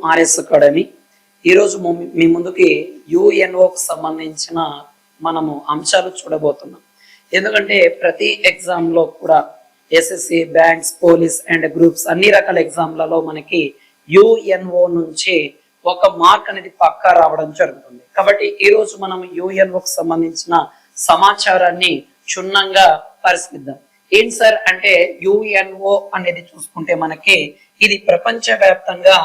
RS academy. ఈరోజు మీ ముందుకి యుఎన్ఓకి సంబంధించిన మనము అంశాలు చూడబోతున్నాం. ఎందుకంటే ప్రతి ఎగ్జామ్లో కూడా SSC, banks, police and groups అన్ని రకాల ఎగ్జామ్లలో మనకి యుఎన్ఓ నుంచి ఒక మార్క్ అనేది పక్కా రావడం జరుగుతుంది. కాబట్టి ఈరోజు మనం యుఎన్ఓకి సంబంధించిన సమాచారాన్ని క్షుణ్ణంగా పరిశీలిద్దాం. ఏంటి సార్ అంటే యుఎన్ఓ అనేది చూసుకుంటే మనకి ఇది ప్రపంచవ్యాప్తంగా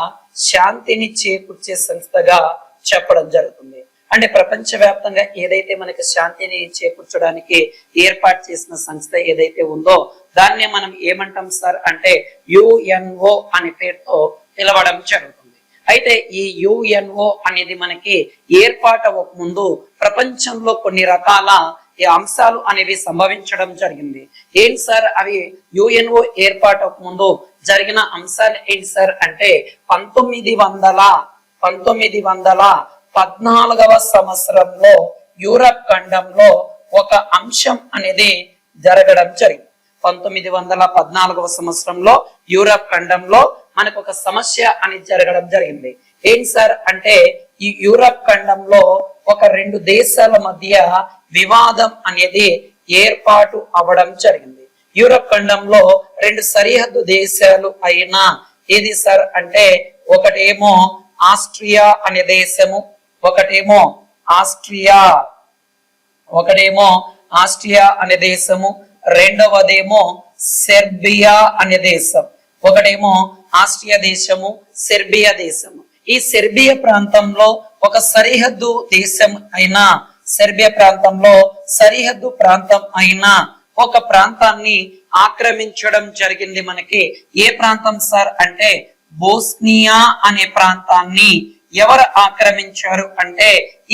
శాంతిని చేకూర్చే సంస్థగా చెప్పడం జరుగుతుంది. అంటే ప్రపంచవ్యాప్తంగా ఏదైతే మనకి శాంతిని చేకూర్చడానికి ఏర్పాటు చేసిన సంస్థ ఏదైతే ఉందో దాన్ని మనం ఏమంటాం సార్ అంటే యుఎన్ఓ అనే పేరుతో పిలవడం జరుగుతుంది. అయితే ఈ యుఎన్ఓ అనేది మనకి ఏర్పాటు అవ్వక ముందు ప్రపంచంలో కొన్ని రకాల ఈ అంశాలు అనేవి సంభవించడం జరిగింది. ఏంటి సార్ అవి యుఎన్ఓ ఏర్పాటు ముందు జరిగిన అంశాలు ఏంటి సార్ అంటే 1914వ సంవత్సరంలో యూరప్ ఖండంలో ఒక అంశం అనేది జరగడం జరిగింది. 1914వ సంవత్సరంలో యూరప్ ఖండంలో మనకు ఒక సమస్య అనేది జరగడం జరిగింది. ఏంటి సార్ అంటే ఈ యూరప్ ఖండంలో ఒక రెండు దేశాల మధ్య వివాదం అనేది ఏర్పాటు అవ్వడం జరిగింది. యూరప్ ఖండంలో రెండు సరిహద్దు దేశాలు అయినా ఏది సార్ అంటే ఒకటేమో ఆస్ట్రియా అనే దేశము, ఒకటేమో ఆస్ట్రియా అనే దేశము, రెండవదేమో సెర్బియా అనే దేశం. ఒకటేమో ఆస్ట్రియా దేశము, సెర్బియా దేశము. ఈ సెర్బియా ప్రాంతంలో ఒక సరిహద్దు దేశం అయినా సెర్బియా ప్రాంతంలో సరిహద్దు ప్రాంతం అయినా ఒక ప్రాంతాన్ని ఆక్రమించడం జరిగింది. మనకి ఏ ప్రాంతం సార్ అంటే బోస్నియా అనే ప్రాంతాన్ని ఎవరు ఆక్రమించారు అంటే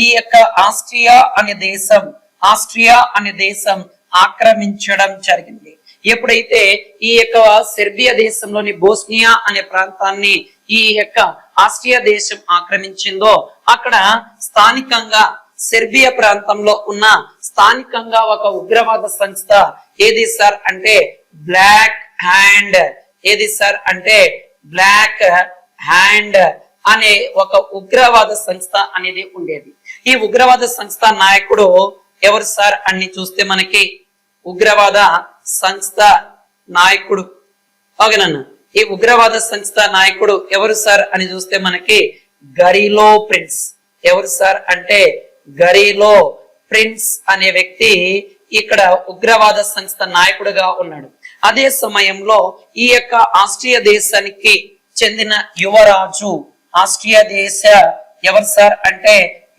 ఈ యొక్క ఆస్ట్రియా అనే దేశం ఆక్రమించడం జరిగింది. ఎప్పుడైతే ఈ యొక్క సెర్బియా దేశంలోని బోస్నియా అనే ప్రాంతాన్ని ఈ యొక్క ఆస్ట్రియా దేశం ఆక్రమించిందో అక్కడ స్థానికంగా సెర్బియా ప్రాంతంలో ఉన్న స్థానికంగా ఒక ఉగ్రవాద సంస్థ ఏది సార్ అంటే బ్లాక్ హ్యాండ్ అనే ఒక ఉగ్రవాద సంస్థ అనేది ఉండేది. ఈ ఉగ్రవాద సంస్థ నాయకుడు ఎవరు సార్ అని చూస్తే మనకి ఉగ్రవాద సంస్థ నాయకుడు ఓకేనన్న ఈ ఉగ్రవాద సంస్థ నాయకుడు ఎవరు సార్ అని చూస్తే మనకి గరిలో ప్రిన్స్. ఎవరు సార్ అంటే గరిలో ప్రిన్స్ అనే వ్యక్తి ఇక్కడ ఉగ్రవాద సంస్థ నాయకుడుగా ఉన్నాడు. అదే సమయంలో ఈ యొక్క ఆస్ట్రియా దేశానికి చెందిన యువరాజు ఆస్ట్రియా దేశ ఎవరు సార్ అంటే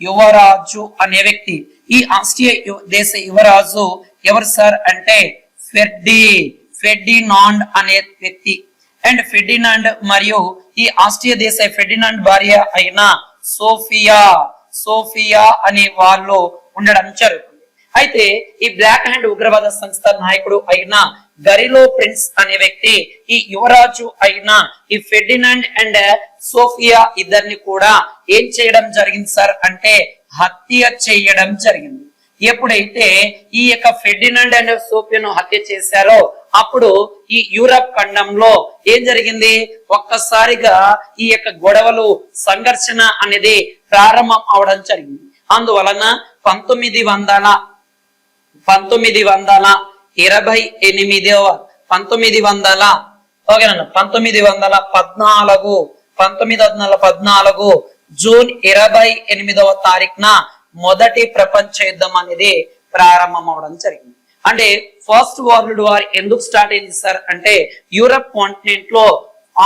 యువరాజు అనే వ్యక్తి. ఈ ఆస్ట్రియా దేశ యువరాజు ఎవరు సార్ అంటే ఫెర్డినాండ్ అనే వ్యక్తి. అండ్ ఫెర్డినాండ్ మరియు ఈ ఆస్ట్రియా దేశ ఫెర్డినాండ్ భార్య అయిన సోఫియా అనే వాళ్ళు ఉండడం జరుగుతుంది. అయితే ఈ బ్లాక్ హ్యాండ్ ఉగ్రవాద సంస్థ నాయకుడు అయిన గరిలో ప్రిన్స్ అనే వ్యక్తి ఈ యువరాజు అయిన ఈ ఫెర్డినాండ్ అండ్ సోఫియా ఇద్దరిని కూడా ఏం చేయడం జరిగింది సార్ అంటే హత్య చేయడం జరిగింది. ఎప్పుడైతే ఈ యొక్క ఫెర్డినాండ్ అండ్ సోఫియాను హత్య చేశారో అప్పుడు ఈ యూరప్ ఖండంలో ఏం జరిగింది ఒక్కసారిగా ఈ యొక్క గొడవలు సంఘర్షణ అనేది ప్రారంభం అవడం జరిగింది. అందువలన 1914 జూన్ 28వ తారీఖున మొదటి ప్రపంచ యుద్ధం అనేది ప్రారంభం అవడం జరిగింది. అంటే ఫస్ట్ వరల్డ్ వార్ ఎందుకు స్టార్ట్ అయింది సార్ అంటే యూరప్ కాంటినెంట్ లో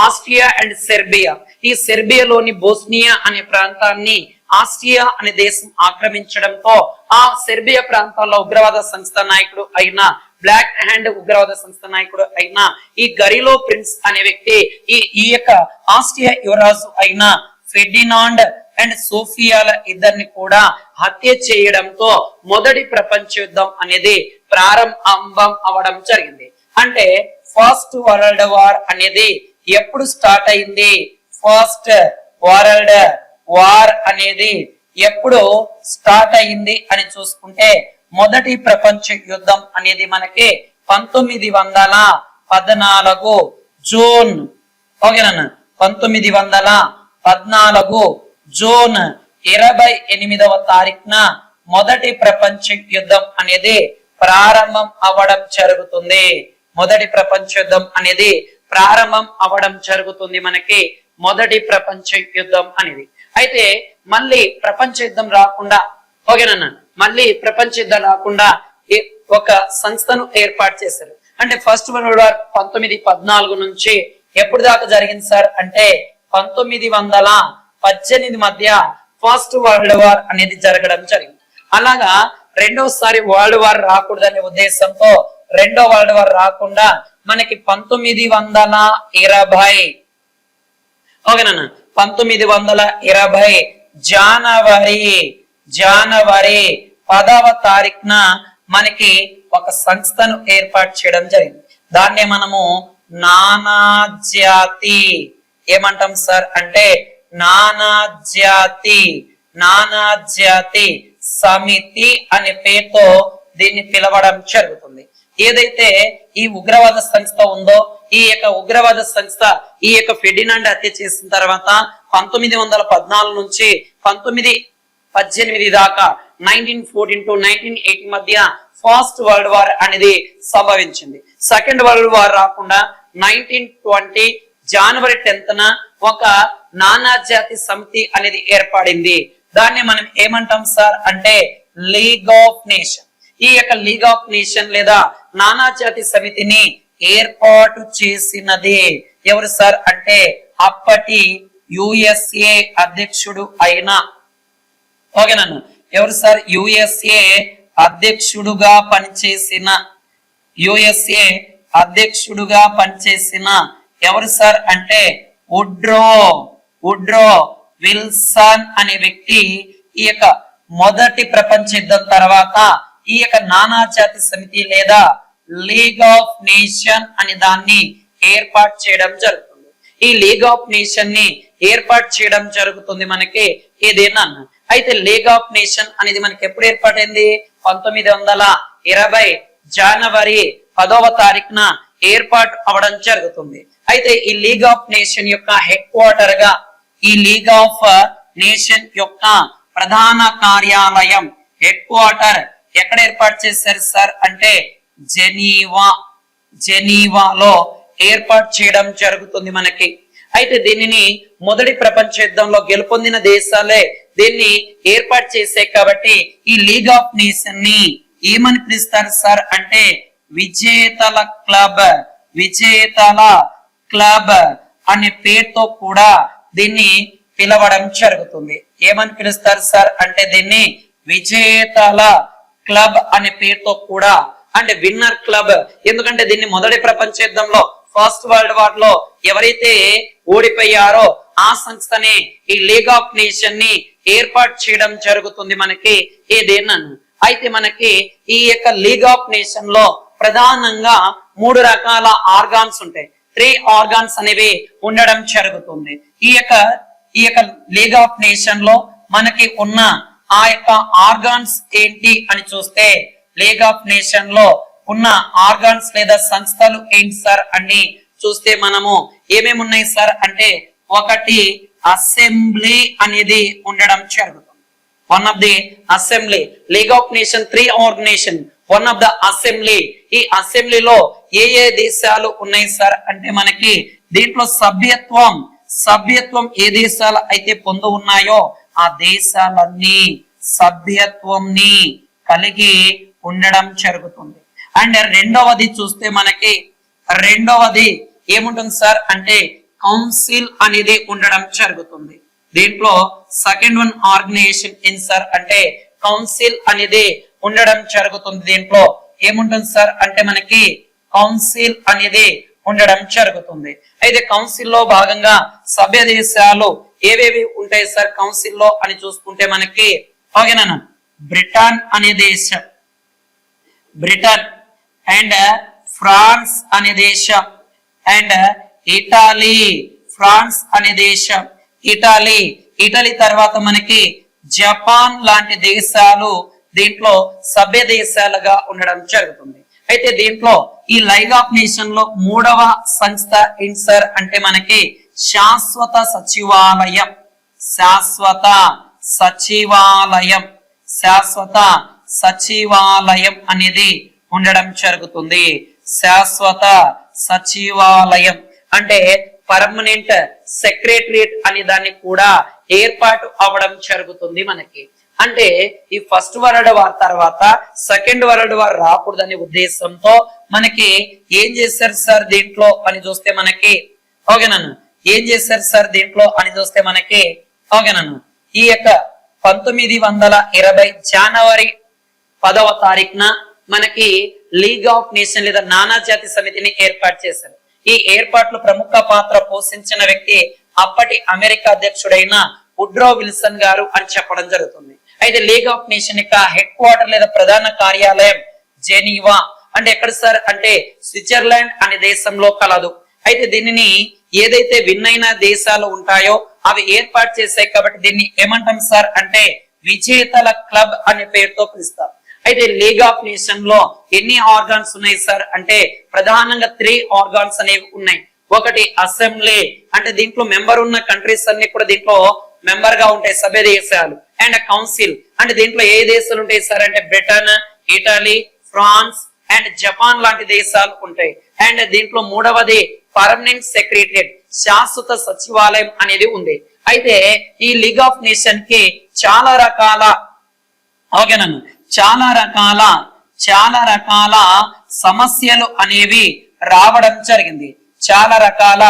ఆస్ట్రియా అండ్ సెర్బియా ఈ సెర్బియాలోని బోస్నియా అనే ప్రాంతాన్ని ఆస్ట్రియా అనే దేశం ఆక్రమించడంతో ఆ సెర్బియా ప్రాంతాల్లో ఉగ్రవాద సంస్థ నాయకుడు అయిన బ్లాక్ హ్యాండ్ ఉగ్రవాద సంస్థ నాయకుడు అయిన ఈ గరిలో ప్రిన్స్ అనే వ్యక్తి ఈ యొక్క ఆస్ట్రియా యువరాజు అయిన ఫెర్డినాండ్ అండ్ సోఫియాల ఇద్దరిని కూడా హత్య చేయడంతో మొదటి ప్రపంచ యుద్ధం అనేది ప్రారంభం అవడం జరిగింది. అంటే ఫస్ట్ వరల్డ్ వార్ అనేది ఎప్పుడు స్టార్ట్ అయింది? ఫస్ట్ వరల్డ్ వార్ అనేది ఎప్పుడు స్టార్ట్ అయింది అని చూసుకుంటే మొదటి ప్రపంచ యుద్ధం అనేది మనకి 1914 జూన్ 1914 14 జూన్ 28వ తారీఖున మొదటి ప్రపంచ యుద్ధం అనేది ప్రారంభం అవ్వడం జరుగుతుంది. మొదటి ప్రపంచ యుద్ధం అనేది ప్రారంభం అవ్వడం జరుగుతుంది మనకి మొదటి ప్రపంచ యుద్ధం అనేది. అయితే మళ్ళీ ప్రపంచ యుద్ధం రాకుండా ఓకేనన్నా మళ్ళీ ప్రపంచ యుద్ధం రాకుండా ఒక సంస్థను ఏర్పాటు చేశారు. అంటే ఫస్ట్ వరల్డ్ వార్ 1914 నుంచి ఎప్పుడు దాకా జరిగింది సార్ అంటే 1918 మధ్య ఫస్ట్ వరల్డ్ వార్ అనేది జరగడం జరిగింది. అలాగా రెండోసారి వరల్డ్ వార్ రాకూడదనే ఉద్దేశంతో రెండో వరల్డ్ వార్ రాకుండా మనకి 1920 ఓకేనా 1920 జనవరి 10వ తారీఖున మనకి ఒక సంస్థను ఏర్పాటు చేయడం జరిగింది. దాన్నే మనము నానాజాతి ఏమంటాం సార్ అంటే నానాజాతి సమితి అనే పేరుతో దీన్ని పిలవడం జరుగుతుంది. ఏదైతే ఈ ఉగ్రవాద సంస్థ ఉందో ఈ యొక్క ఉగ్రవాద సంస్థ ఈ యొక్క ఫెర్డినాండ్ హత్య చేసిన తర్వాత 1914 నుంచి 1918 దాకా 1914 టు 1918 మధ్య ఫస్ట్ వరల్డ్ వార్ అనేది సంభవించింది. సెకండ్ వరల్డ్ వార్ రాకుండా 1920 జనవరి 10న ఒక నానాజాతి సమితి అనేది ఏర్పడింది. దాన్ని మనం ఏమంటాం సార్ అంటే లీగ్ ఆఫ్ నేషన్. ఈ యొక్క లీగ్ ఆఫ్ నేషన్ లేదా నానాజాతి సమితిని ఏర్పాటు చేసినది ఎవరు సార్ అంటే అప్పటి యుఎస్ఏ అధ్యక్షుడు అయిన ఓకేనా ఎవరు సార్ యుఎస్ఏ అధ్యక్షుడుగా పనిచేసిన ఎవరు సార్ అంటే వుడ్రో విల్సన్ అనే వ్యక్తి ఈ యొక్క మొదటి ప్రపంచ యుద్ధం తర్వాత ఈ యొక్క నానాజాతి సమితి లేదా లీగ్ ఆఫ్ నేషన్ అనే దాన్ని ఏర్పాటు చేయడం జరుగుతుంది. ఈ లీగ్ ఆఫ్ నేషన్ ని ఏర్పాటు చేయడం జరుగుతుంది మనకి ఏదేనా. అయితే లీగ్ ఆఫ్ నేషన్ అనేది మనకి ఎప్పుడు ఏర్పాటైంది 1920 జనవరి 10వ తారీఖున ఏర్పాటు అవడం జరుగుతుంది. అయితే ఈ లీగ్ ఆఫ్ నేషన్ యొక్క హెడ్ క్వార్టర్ గా ఈ లీగ్ ఆఫ్ నేషన్ యొక్క ప్రధాన కార్యాలయం హెడ్ క్వార్టర్ ఎక్కడ ఏర్పాటు చేశారు సార్ అంటే జెనీవాలో ఏర్పాటు చేయడం జరుగుతుంది మనకి. అయితే దీనిని మొదటి ప్రపంచ యుద్ధంలో గెలుపొందిన దేశాలే దీన్ని ఏర్పాటు చేసే కాబట్టి ఈ లీగ్ ఆఫ్ నేషన్ ని ఏమని పిలుస్తారు సార్ అంటే విజేతల క్లబ్ అనే పేరుతో కూడా దీన్ని పిలవడం జరుగుతుంది. ఏమని పిలుస్తారు సార్ అంటే దీన్ని విజేతల క్లబ్ అనే పేరుతో కూడా అంటే విన్నర్ క్లబ్. ఎందుకంటే దీన్ని మొదటి ప్రపంచ యుద్ధంలో ఫస్ట్ వరల్డ్ వార్ లో ఎవరైతే ఓడిపోయారో ఆ సంస్థనే ఈ లీగ్ ఆఫ్ నేషన్ ని ఏర్పాటు చేయడం జరుగుతుంది మనకి ఏదేనా. అయితే మనకి ఈ యొక్క లీగ్ ఆఫ్ నేషన్ లో ప్రధానంగా 3 రకాల ఆర్గాన్స్ ఉంటాయి. 3 ఆర్గాన్స్ అనేవి ఉండడం జరుగుతుంది. ఈ యొక్క లీగ్ ఆఫ్ నేషన్ లో మనకి ఉన్న ఆ యొక్క ఆర్గాన్స్ ఏంటి అని చూస్తే లీగ్ ఆఫ్ నేషన్ లో ఉన్న ఆర్గాన్స్ లేదా సంస్థలు ఏంటి సార్ అని చూస్తే మనము ఏమేమి ఉన్నాయి సార్ అంటే ఒకటి అసెంబ్లీ అనేది ఉండడం జరుగుతుంది. One of the assembly league of nation 3 organisation one of the assembly. ఈ అసెంబ్లీలో ఏ దేశాలు ఉన్నాయి సార్ అంటే మనకి దీంట్లో సభ్యత్వం ఏ దేశాలు అయితే పొందు ఉన్నాయో ఆ దేశాలన్నీ సభ్యత్వంని కలిగి ఉండడం జరుగుతుంది. అండ్ రెండవది చూస్తే మనకి రెండవది ఏముంటుంది సార్ అంటే కౌన్సిల్ అనేది ఉండడం జరుగుతుంది. దీంట్లో సెకండ్ వన్ ఆర్గనైజేషన్ ఏం సార్ అంటే కౌన్సిల్ అనేది ఉండడం జరుగుతుంది. దీంట్లో ఏముంటుంది సార్ అంటే మనకి కౌన్సిల్ అనేది ఉండడం జరుగుతుంది. అయితే కౌన్సిల్ లో భాగంగా సభ్య దేశాలు ఏవేవి ఉంటాయి సార్ కౌన్సిల్ లో అని చూసుకుంటే మనకి ఓకేనా బ్రిటన్ అనే దేశం, బ్రిటన్ అండ్ ఫ్రాన్స్ అనే దేశం అండ్ ఇటలీ, ఫ్రాన్స్ అనే దేశం ఇటలీ తర్వాత మనకి జపాన్ లాంటి దేశాలు దీంట్లో సభ్య దేశాలుగా ఉండడం జరుగుతుంది. అయితే దీంట్లో ఈ లీగ్ ఆఫ్ నేషన్ లో 3వ సంస్థ ఏంటి సార్ అంటే మనకి శాశ్వత సచివాలయం, శాశ్వత సచివాలయం, శాశ్వత సచివాలయం అనేది ఉండడం జరుగుతుంది. శాశ్వత సచివాలయం అంటే పర్మనెంట్ సెక్రటరియట్ అనే దాన్ని కూడా ఏర్పాటు అవ్వడం జరుగుతుంది మనకి. అంటే ఈ ఫస్ట్ వరల్డ్ వార్ తర్వాత సెకండ్ వరల్డ్ వార్ రాకూడదనే ఉద్దేశంతో మనకి ఏం చేశారు సార్ దీంట్లో అని చూస్తే మనకి, ఓకేనన్ను, ఏం చేశారు సార్ దీంట్లో అని చూస్తే మనకి, ఓకేనన్ను, ఈ యొక్క 1920 జనవరి 10వ తారీఖున మనకి లీగ్ ఆఫ్ నేషన్ లేదా నానాజాతి సమితిని ఏర్పాటు చేశారు. ఈ ఏర్పాట్లు ప్రముఖ పాత్ర పోషించిన వ్యక్తి అప్పటి అమెరికా అధ్యక్షుడైన వుడ్రో విల్సన్ గారు అని చెప్పడం జరుగుతుంది. అయితే లీగ్ ఆఫ్ నేషన్ యొక్క హెడ్ క్వార్టర్ లేదా ప్రధాన కార్యాలయం జెనీవా, అంటే ఎక్కడ సార్ అంటే స్విట్జర్లాండ్ అనే దేశంలో కలదు. అయితే దీనిని ఏదైతే విన్నైన దేశాలు ఉంటాయో అవి ఏర్పాటు చేశాయి కాబట్టి దీన్ని ఏమంటాం సార్ అంటే విజేతల క్లబ్ అనే పేరుతో పిలుస్తారు. అయితే లీగ్ ఆఫ్ నేషన్ లో ఎన్ని ఆర్గాన్స్ ఉన్నాయి సార్ అంటే ప్రధానంగా 3 ఆర్గాన్స్ అనేవి ఉన్నాయి. ఒకటి అసెంబ్లీ, అంటే దీంట్లో మెంబర్ ఉన్న కంట్రీస్ అన్ని కూడా దీంట్లో మెంబర్ గా ఉంటాయి, సభ్య దేశాలు. అండ్ కౌన్సిల్, అంటే దీంట్లో ఏ దేశాలు ఉంటాయి సార్ అంటే Britain, Italy, France and Japan లాంటి దేశాలు ఉంటాయి. అండ్ దీంట్లో మూడవది పర్మనెంట్ సెక్రటరియట్, శాశ్వత సచివాలయం అనేది ఉంది. అయితే ఈ లీగ్ ఆఫ్ నేషన్ కి చాలా రకాల, ఓకేనన్ను, చాలా రకాల సమస్యలు అనేవి రావడం జరిగింది. చాలా రకాల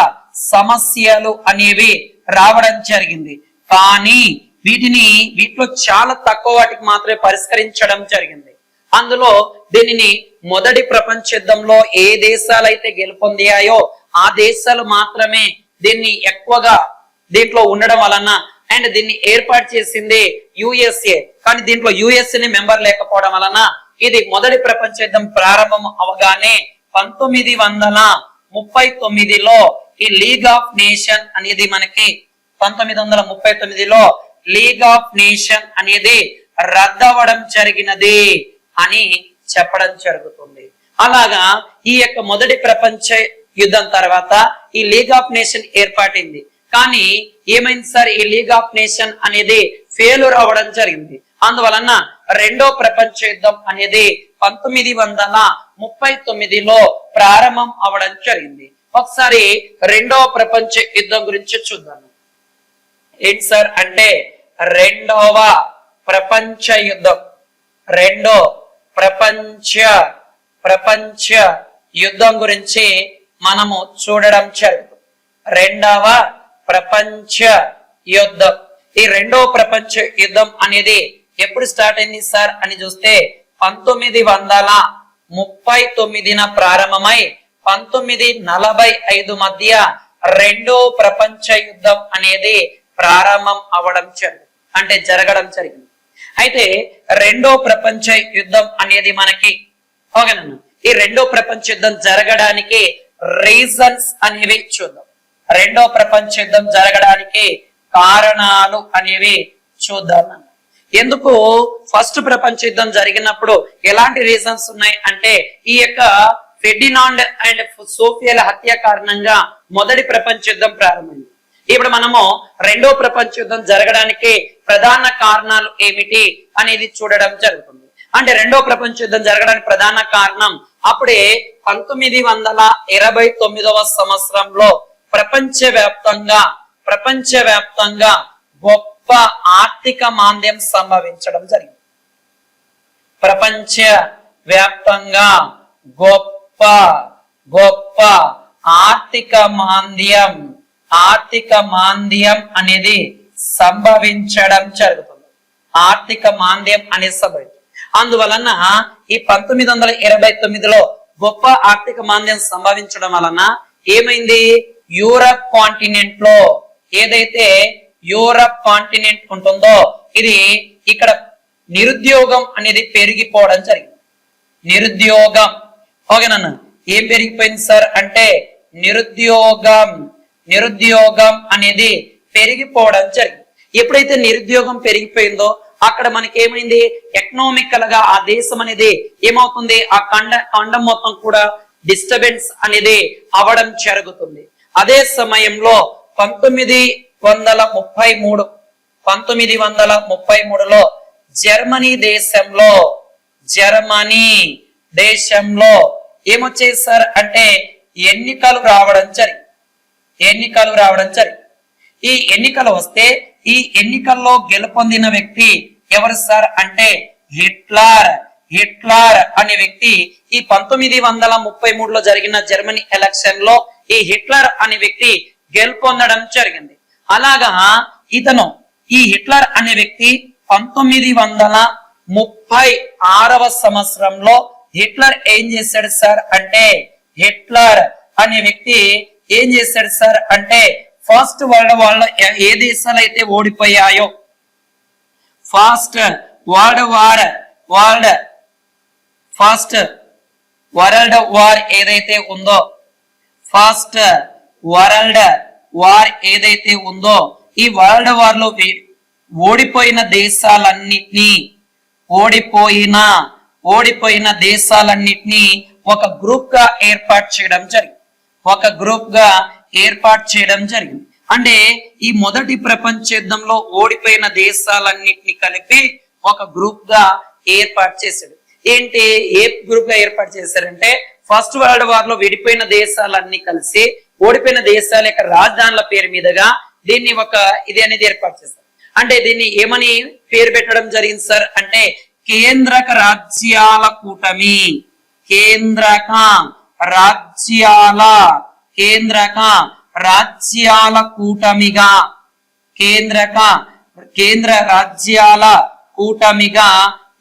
సమస్యలు అనేవి రావడం జరిగింది. కానీ వీటిలో చాలా తక్కువ వాటికి మాత్రమే పరిష్కరించడం జరిగింది. అందులో దీనిని మొదటి ప్రపంచ యుద్ధంలో ఏ దేశాలైతే గెలుపొందాయో ఆ దేశాలు మాత్రమే దీన్ని ఎక్కువగా దీంట్లో ఉండడం వలన, అండ్ దీన్ని ఏర్పాటు చేసింది యుఎస్ఏ, కానీ దీంట్లో యుఎస్ఏ మెంబర్ లేకపోవడం వలన ఇది మొదటి ప్రపంచ యుద్ధం ప్రారంభం అవగానే 1939లో ఈ లీగ్ ఆఫ్ నేషన్ అనేది మనకి 1939లో లీగ్ ఆఫ్ నేషన్ అనేది రద్దవడం జరిగినది అని చెప్పడం జరుగుతుంది. అలాగా ఈ యొక్క మొదటి ప్రపంచ యుద్ధం తర్వాత ఈ లీగ్ ఆఫ్ నేషన్ ఏర్పాటైంది. కానీ ఏమైంది సార్, ఈ లీగ్ ఆఫ్ నేషన్ అనేది ఫెయిల్యూర్ అవ్వడం జరిగింది. అందువలన రెండో ప్రపంచ యుద్ధం అనేది 1939లో ప్రారంభం అవడం జరిగింది. ఒకసారి రెండో ప్రపంచ యుద్ధం గురించి చూద్దాం. ఏంటి సార్ అంటే రెండవ ప్రపంచ యుద్ధం, రెండో ప్రపంచ యుద్ధం గురించి మనము చూడడం జరుగుతుంది. రెండవ ప్రపంచ యుద్ధం, ఈ రెండో ప్రపంచ యుద్ధం అనేది ఎప్పుడు స్టార్ట్ అయింది సార్ అని చూస్తే 1939న ప్రారంభమై 1945 మధ్య రెండో ప్రపంచ యుద్ధం అనేది ప్రారంభం అవడం జరగడం జరిగింది. అయితే రెండో ప్రపంచ యుద్ధం అనేది మనకి, ఓకేనా, ఈ రెండో ప్రపంచ యుద్ధం జరగడానికి రీజన్స్ అనేవి చూద్దాం. రెండో ప్రపంచ యుద్ధం జరగడానికి కారణాలు అనేవి చూద్దాం. ఎందుకు ఫస్ట్ ప్రపంచ యుద్ధం జరిగినప్పుడు ఎలాంటి రీజన్స్ ఉన్నాయి అంటే ఈ యొక్క ఫెర్డినాండ్ అండ్ సోఫియాల హత్య కారణంగా మొదటి ప్రపంచ యుద్ధం ప్రారంభమైంది. ఇప్పుడు మనము రెండో ప్రపంచ యుద్ధం జరగడానికి ప్రధాన కారణాలు ఏమిటి అనేది చూడడం జరుగుతుంది. అంటే రెండో ప్రపంచ యుద్ధం జరగడానికి ప్రధాన కారణం అప్పుడే 1929వ సంవత్సరంలో ప్రపంచవ్యాప్తంగా గొప్ప ఆర్థిక మాంద్యం సంభవించడం జరిగింది. ప్రపంచ వ్యాప్తంగా గొప్ప ఆర్థిక మాంద్యం అనేది సంభవించడం జరుగుతుంది. ఆర్థిక మాంద్యం అనేది సంభవించింది. అందువలన ఈ 1929లో గొప్ప ఆర్థిక మాంద్యం సంభవించడం వలన ఏమైంది, యూరప్ కాంటినెంట్ లో ఏదైతే యూరప్ కాంటినెంట్ ఉంటుందో ఇది ఇక్కడ నిరుద్యోగం అనేది పెరిగిపోవడం జరిగింది. నిరుద్యోగం, ఓకేనా, ఏం పెరిగిపోయింది సార్ అంటే నిరుద్యోగం అనేది పెరిగిపోవడం జరిగింది. ఎప్పుడైతే నిరుద్యోగం పెరిగిపోయిందో అక్కడ మనకి ఏమైంది, ఎకనామికల్ గా ఆ దేశం అనేది ఏమవుతుంది, ఆ ఖండం మొత్తం కూడా డిస్టర్బెన్స్ అనేది అవడం జరుగుతుంది. అదే సమయంలో 1933లో జర్మనీ దేశంలో ఏమొచ్చేది సార్ అంటే ఎన్నికలు రావడం జరిగింది. ఈ ఎన్నికలు వస్తే ఈ ఎన్నికల్లో గెలుపొందిన వ్యక్తి ఎవరు సార్ అంటే హిట్లర్ అనే వ్యక్తి ఈ 1933లో జరిగిన జర్మనీ ఎలక్షన్ లో ఈ హిట్లర్ అనే వ్యక్తి గెలుపొందడం జరిగింది. అలాగా ఈ హిట్లర్ అనే వ్యక్తి 1936వ సంవత్సరంలో హిట్లర్ ఏం చేశాడు సార్ అంటే ఫస్ట్ వరల్డ్ వార్ లో ఏ దేశాలు అయితే ఓడిపోయాయో ఫస్ట్ వరల్డ్ వార్ ఏదైతే ఉందో ఈ వరల్డ్ వార్ లో ఓడిపోయిన దేశాలన్నిటినీ ఒక గ్రూప్ గా ఏర్పాటు చేయడం జరిగింది. అంటే ఈ మొదటి ప్రపంచ యుద్ధంలో ఓడిపోయిన దేశాలన్నిటిని కలిపి ఒక గ్రూప్ గా ఏర్పాటు చేశాడు. ఏ గ్రూప్ గా ఏర్పాటు చేశారంటే ఫస్ట్ వరల్డ్ వార్ లో విడిపోయిన దేశాలన్నీ కలిసి ఓడిపోయిన దేశాల యొక్క రాజధానుల పేరు మీదుగా దీన్ని ఇది అనేది ఏర్పాటు చేశారు. అంటే దీన్ని ఏమని పేరు పెట్టడం జరిగింది సార్ అంటే కేంద్రక రాజ్యాల కూటమిగా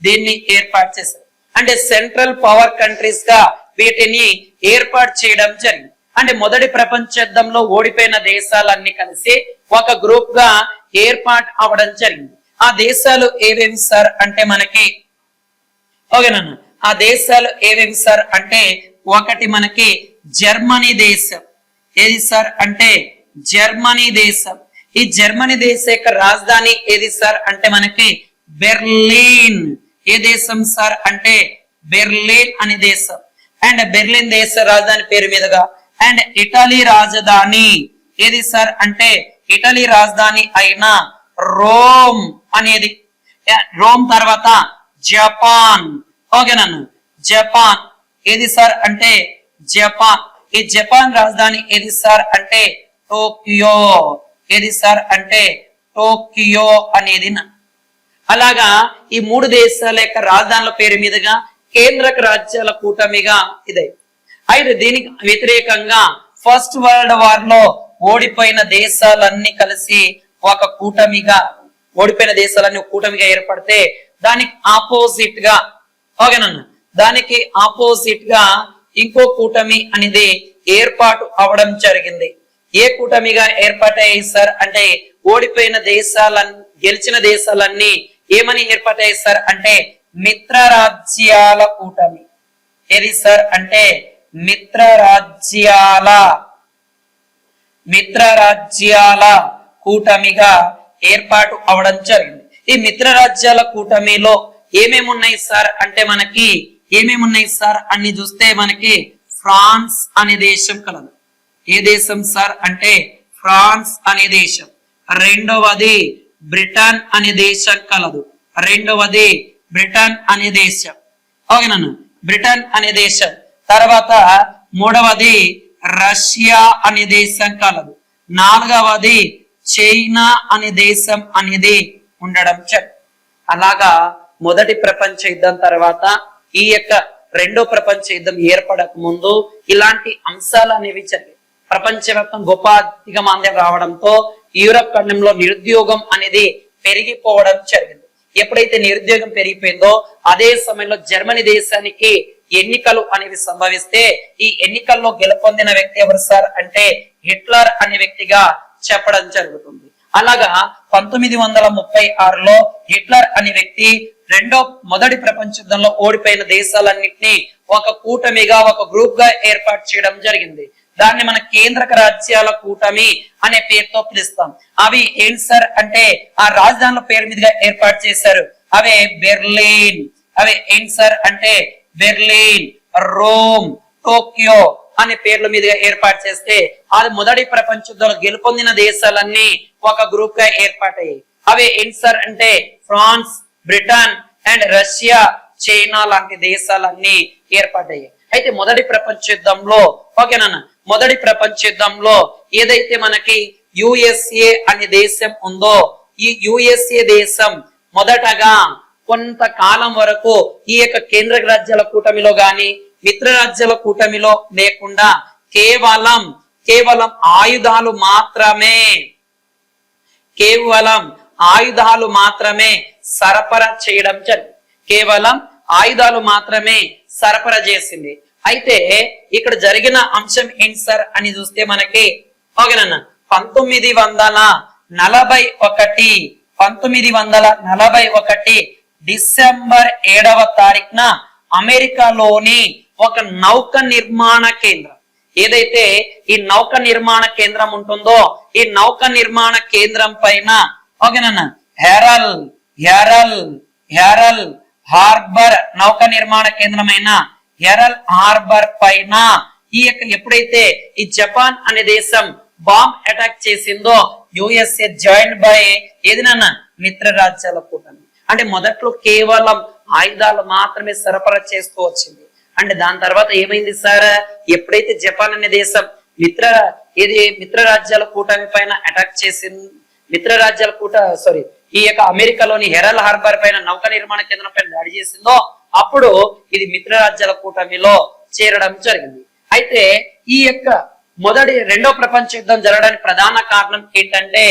దీన్ని ఏర్పాటు చేశారు. అంటే సెంట్రల్ పవర్ కంట్రీస్ గా వీటిని ఏర్పాటు చేయడం జరిగింది. అంటే మొదటి ప్రపంచ యుద్ధంలో ఓడిపోయిన దేశాలన్నీ కలిసి ఒక గ్రూప్ గా ఏర్పాటు అవడం జరిగింది. ఆ దేశాలు ఏవేవి సార్ అంటే మనకి ఓకేనన్నా ఆ దేశాలు ఏవేవి సార్ అంటే ఒకటి మనకి జర్మనీ దేశం. ఏది సార్ అంటే జర్మనీ దేశం. ఈ జర్మనీ దేశ యొక్క రాజధాని ఏది సార్ అంటే మనకి బెర్లిన్. ఏ దేశం సార్ అంటే బెర్లిన్ అనే దేశం. అండ్ బెర్లిన్ దేశ రాజధాని పేరు మీదుగా అండ్ ఇటలీ రాజధాని ఏది సార్ అంటే ఇటలీ రాజధాని అయిన రోమ్ అనేది. రోమ్ తర్వాత జపాన్. ఓకేనన్ను జపాన్ ఏది సార్ అంటే జపాన్. ఈ జపాన్ రాజధాని ఏది సార్ అంటే టోక్యో. ఏది సార్ అంటే టోక్యో అనేది. అలాగా ఈ మూడు దేశాల యొక్క రాజధానుల పేరు మీదుగా కేంద్రక రాజ్యాల కూటమిగా ఇదే. అయితే దీనికి వ్యతిరేకంగా ఫస్ట్ వరల్డ్ వార్ లో ఓడిపోయిన దేశాలన్నీ కలిసి ఒక కూటమిగా ఏర్పడితే దానికి ఆపోజిట్ గా ఓకేనన్నా దానికి ఆపోజిట్ గా ఇంకో కూటమి అనేది ఏర్పాటు అవడం జరిగింది. ఏ కూటమిగా ఏర్పాటయ్యాయి సార్ అంటే ఓడిపోయిన గెలిచిన దేశాలన్నీ ఏమని ఏర్పాటయ్యాయి సార్ అంటే మిత్రరాజ్యాల కూటమి. ఏది సార్ అంటే మిత్రరాజ్యాల కూటమిగా ఏర్పాటు అవడం జరిగింది. ఈ మిత్రరాజ్యాల కూటమిలో ఏమేమి ఉన్నాయి సార్ అంటే మనకి అన్ని చూస్తే మనకి ఫ్రాన్స్ అనే దేశం కలదు. ఏ దేశం సార్ అంటే ఫ్రాన్స్ అనే దేశం. రెండవది బ్రిటన్ అనే దేశం కలదు. బ్రిటన్ అనే దేశం. ఓకేనా బ్రిటన్ అనే దేశం. తర్వాత మూడవది రష్యా అనే దేశం కలదు. నాలుగవది చైనా అనే దేశం అనేది ఉండడం అలాగా మొదటి ప్రపంచ యుద్ధం తర్వాత ఈ యొక్క రెండో ప్రపంచ యుద్ధం ఏర్పడక ముందు ఇలాంటి అంశాలు అనేవి జరిగాయి. ప్రపంచవ్యాప్తం గొప్ప ఆర్థిక మాంద్యం రావడంతో యూరప్ ఖండంలో నిరుద్యోగం అనేది పెరిగిపోవడం జరిగింది. ఎప్పుడైతే నిరుద్యోగం పెరిగిపోయిందో అదే సమయంలో జర్మనీ దేశానికి ఎన్నికలు అనేవి సంభవిస్తే ఈ ఎన్నికల్లో గెలుపొందిన వ్యక్తి ఎవరు సార్ అంటే హిట్లర్ అనే వ్యక్తిగా చెప్పడం జరుగుతుంది. అలాగా 1936లో హిట్లర్ అనే వ్యక్తి మొదటి ప్రపంచ యుద్ధంలో ఓడిపోయిన దేశాలన్నింటినీ ఒక కూటమిగా ఒక గ్రూప్ గా ఏర్పాటు చేయడం జరిగింది. దాన్ని మన కేంద్రక రాజ్యాల కూటమి అనే పేరుతో పిలుస్తాం. అవి ఏంటి సార్ అంటే ఆ రాజధానుల పేరు మీదుగా ఏర్పాటు చేశారు. అవే ఏంటి సార్ అంటే బెర్లిన్, రోమ్, టోక్యో. అనే పేర్ల మీదుగా ఏర్పాటు చేస్తే అది మొదటి ప్రపంచ యుద్ధంలో గెలుపొందిన దేశాలన్నీ ఒక గ్రూప్ గా ఏర్పాటయ్యాయి. అవి ఇన్సర్ అంటే France, Britain and Russia, China లాంటి దేశాలన్నీ ఏర్పాటయ్యాయి. అయితే మొదటి ప్రపంచ యుద్ధంలో ఓకేనా, మొదటి ప్రపంచ యుద్ధంలో ఏదైతే మనకి యుఎస్ఏ అనే దేశం ఉందో, ఈ యుఎస్ఏ దేశం మొదటగా కొంతకాలం వరకు ఈ యొక్క కేంద్ర రాజ్యాల కూటమిలో గాని మిత్ర రాజ్యాల కూటమిలో లేకుండా కేవలం ఆయుధాలు మాత్రమే సరఫరా చేయడం జరిగింది. కేవలం ఆయుధాలు మాత్రమే సరఫరా చేసింది. అయితే ఇక్కడ జరిగిన అంశం ఏంటి సార్ అని చూస్తే మనకి ఓకేనా 1941 డిసెంబర్ 7వ తారీఖున అమెరికాలోని ఒక నౌక నిర్మాణ కేంద్రం, ఏదైతే ఈ నౌక నిర్మాణ కేంద్రం ఉంటుందో ఈ నౌక నిర్మాణ కేంద్రం పైన ఓకేనా హెరల్ హార్బర్ నౌక నిర్మాణ కేంద్రమైన హెరల్ హార్బర్ పైన ఈ యొక్క ఎప్పుడైతే ఈ జపాన్ అనే దేశం బాంబ్ అటాక్ చేసిందో యుఎస్ఏ జాయిన్ బై ఏదినన్నా మిత్ర రాజ్యాల కూటమి. అంటే మొదట్లో కేవలం ఆయుధాలు మాత్రమే సరఫరా చేస్తూ వచ్చింది. అంటే దాని తర్వాత ఏమైంది సార్, ఎప్పుడైతే జపాన్ అనే దేశం మిత్ర రాజ్యాల కూటమి పైన అటాక్ చేసింది, ఈ యొక్క అమెరికాలోని హెరల్ హార్బర్ పైన నౌక నిర్మాణ కేంద్రం పైన దాడి చేసిందో అప్పుడు ఇది మిత్ర రాజ్యాల కూటమిలో చేరడం జరిగింది. అయితే ఈ యొక్క రెండో ప్రపంచ యుద్ధం జరగడానికి ప్రధాన కారణం ఏంటంటే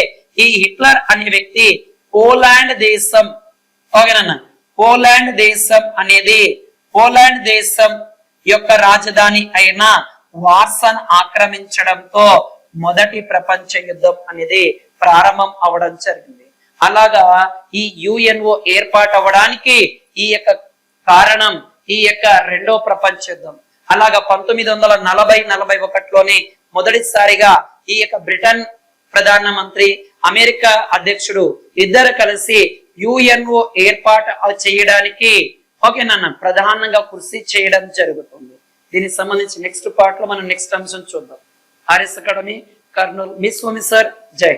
ఈ హిట్లర్ అనే వ్యక్తి పోలాండ్ దేశం ఓకేనా, పోలాండ్ దేశం యొక్క రాజధాని అయిన వార్సాను ఆక్రమించడంతో మొదటి ప్రపంచ యుద్ధం అనేది ప్రారంభం అవడం జరిగింది. అలాగా ఈ యుఎన్ఓ ఏర్పాటు అవ్వడానికి ఈ యొక్క కారణం ఈ యొక్క రెండో ప్రపంచ యుద్ధం. అలాగా 1940-41లోనే మొదటిసారిగా ఈ యొక్క బ్రిటన్ ప్రధానమంత్రి, అమెరికా అధ్యక్షుడు ఇద్దరు కలిసి యుఎన్ఓ ఏర్పాటు చేయడానికి ఓకేనా ప్రధానంగా కృషి చేయడం జరుగుతుంది. దీనికి సంబంధించి నెక్స్ట్ పార్ట్ లో మనం నెక్స్ట్ అంశం చూద్దాం. ఆర్ఎస్ అకాడమీ కర్నూలు, మీ స్వామి సార్, జై హింద్.